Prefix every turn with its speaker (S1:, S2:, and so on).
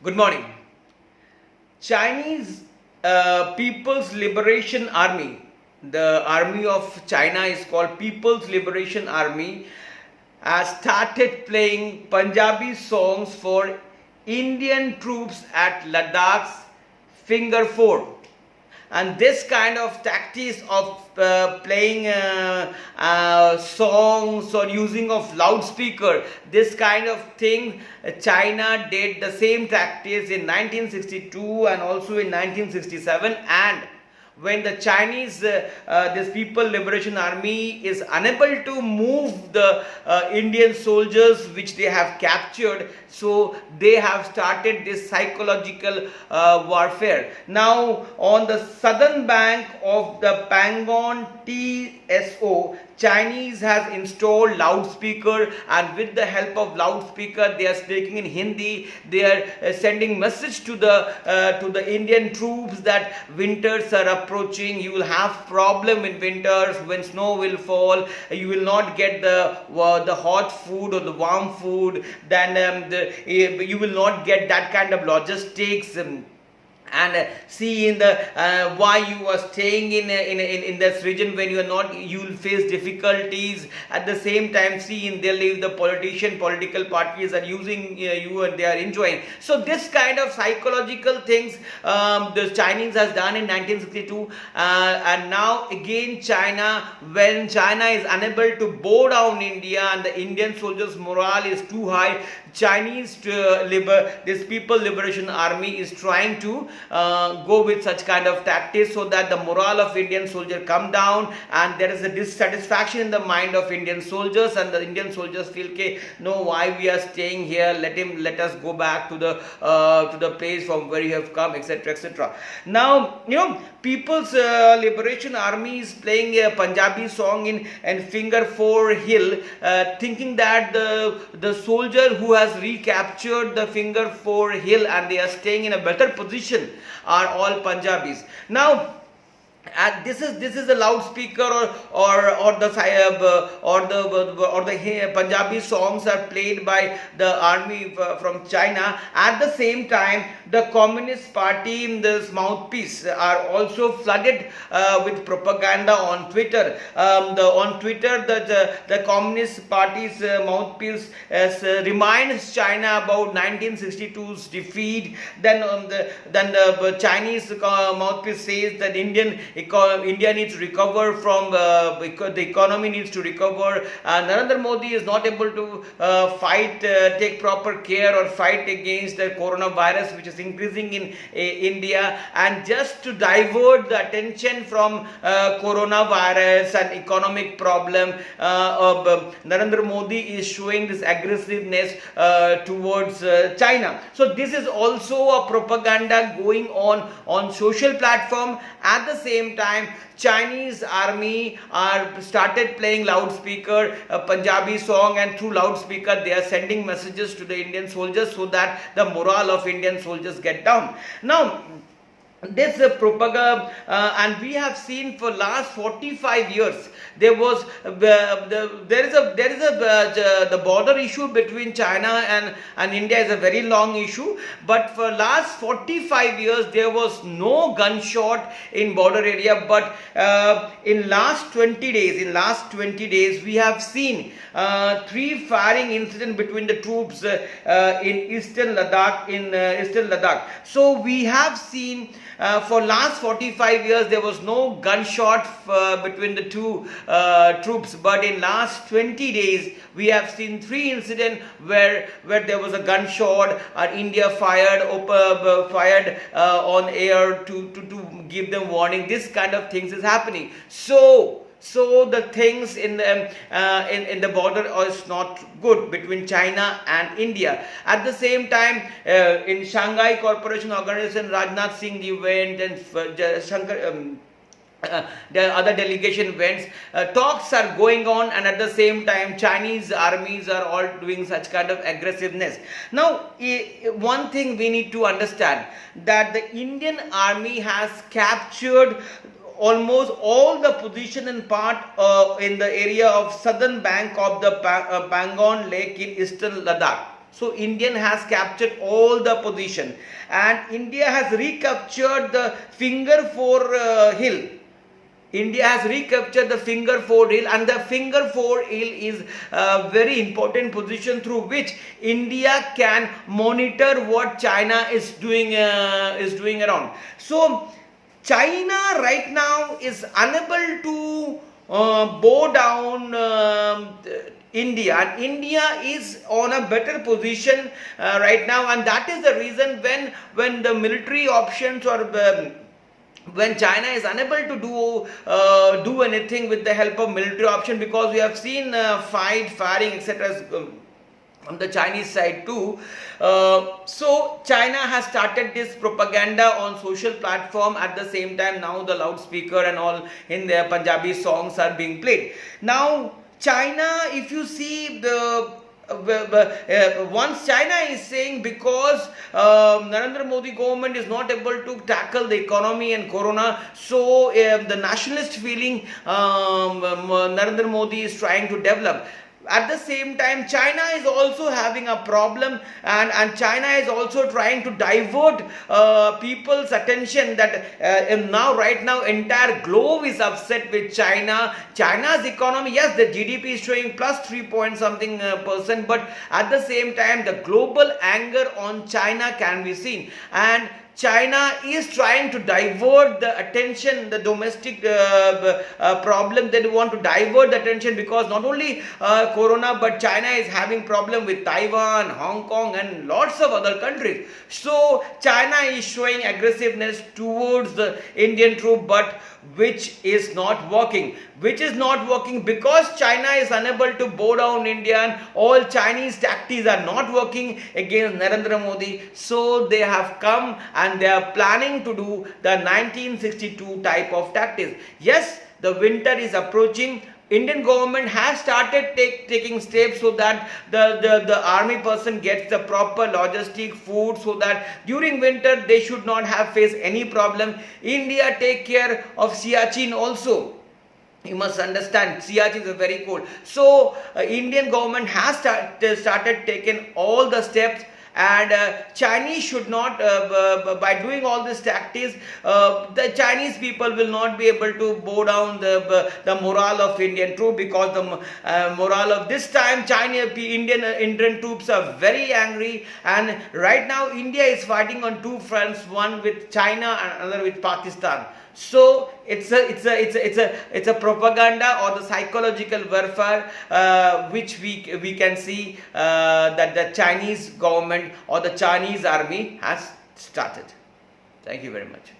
S1: Good morning. Chinese People's Liberation Army, the army of China is called People's Liberation Army, has started playing Punjabi songs for Indian troops at Ladakh's Finger Fort. And this kind of tactics of playing songs or using of loudspeaker, this kind of thing, China did the same tactics in 1962 and also in 1967. And when the Chinese, this People Liberation Army is unable to move the Indian soldiers which they have captured, so they have started this psychological warfare. Now, on the southern bank of the Pangong TSO, Chinese has installed loudspeaker, and with the help of loudspeaker they are speaking in Hindi. They are sending message to the Indian troops that winters are approaching. You will have problem in winters when snow will fall. You will not get the hot food or the warm food. Then you will not get that kind of logistics. And see in the why you are staying in this region. When you are not, you will face difficulties. At the same time, see in Delhi the political parties are using you and they are enjoying. So this kind of psychological things the Chinese has done in 1962, and now again China, when China is unable to bow down India and the Indian soldiers morale is too high, Chinese this People Liberation Army is trying to go with such kind of tactics so that the morale of Indian soldier come down, and there is a dissatisfaction in the mind of Indian soldiers, and the Indian soldiers feel, okay, no, why we are staying here, let us go back to the place from where you have come, etc., etc. Now, People's Liberation Army is playing a Punjabi song in Finger Fort Hill, thinking that the soldier who has recaptured the Finger Fort Hill and they are staying in a better position are all Punjabis. Now, this is a loudspeaker or the Punjabi songs are played by the army from China. At the same time, the Communist Party in this mouthpiece are also flooded with propaganda on Twitter. On Twitter, the Communist Party's mouthpiece reminds China about 1962's defeat. Then the Chinese mouthpiece says that India needs to recover from the economy needs to recover. Narendra Modi is not able to take proper care or fight against the coronavirus, which is increasing in India. And just to divert the attention from coronavirus and economic problem, Narendra Modi is showing this aggressiveness towards China. So this is also a propaganda going on social platform. At the same time, Chinese army are started playing loudspeaker Punjabi song, and through loudspeaker they are sending messages to the Indian soldiers so that the morale of Indian soldiers get down. Now, this propaganda, and we have seen for last 45 years there is the border issue between China and India is a very long issue, but for last 45 years there was no gunshot in border area. But in last 20 days we have seen 3 firing incidents between the troops in eastern Ladakh. So we have seen for last 45 years there was no gunshot between the two troops, but in last 20 days we have seen 3 incidents where there was a gunshot, and India fired on air to give them warning. This kind of things is happening. So the things in the border is not good between China and India. At the same time, in Shanghai Cooperation Organization, Rajnath Singh went, and the other delegation went. Talks are going on, and at the same time Chinese armies are all doing such kind of aggressiveness. Now, one thing we need to understand, that the Indian army has captured almost all the position and part in the area of southern bank of the Pangong Lake in eastern Ladakh. So Indian has captured all the position, and India has recaptured the finger four hill. India has recaptured the finger four hill, and the finger four hill is a very important position through which India can monitor what China is doing around. So China right now is unable to bow down India, and India is on a better position right now, and that is the reason when the military options or when China is unable to do anything with the help of military option, because we have seen firing, etc. On the Chinese side too. So China has started this propaganda on social platform. At the same time, now the loudspeaker and all in their Punjabi songs are being played. Now China, if you see once China is saying, because Narendra Modi government is not able to tackle the economy and corona, so the nationalist feeling Narendra Modi is trying to develop. At the same time, China is also having a problem, and China is also trying to divert people's attention that right now entire globe is upset with China. China's economy, yes, the GDP is showing plus 3 point something percent, but at the same time the global anger on China can be seen, and China is trying to divert the attention, the domestic problem. They want to divert the attention, because not only corona, but China is having problem with Taiwan, Hong Kong and lots of other countries. So China is showing aggressiveness towards the Indian troop, but which is not working. Which is not working because China is unable to bow down India, and all Chinese tactics are not working against Narendra Modi. So they have come and they are planning to do the 1962 type of tactics. Yes, the winter is approaching. Indian government has started taking steps so that the army person gets the proper logistic food, so that during winter they should not have faced any problem. India take care of Siachen also. You must understand, Siachen is very cold. So Indian government has started taking all the steps, and Chinese should not, by doing all these tactics, the Chinese people will not be able to bow down the morale of Indian troops, because the morale of this time Indian troops are very angry, and right now India is fighting on two fronts, one with China and another with Pakistan. So it's a propaganda or the psychological warfare which we can see that the Chinese government or the Chinese army has started. Thank you very much.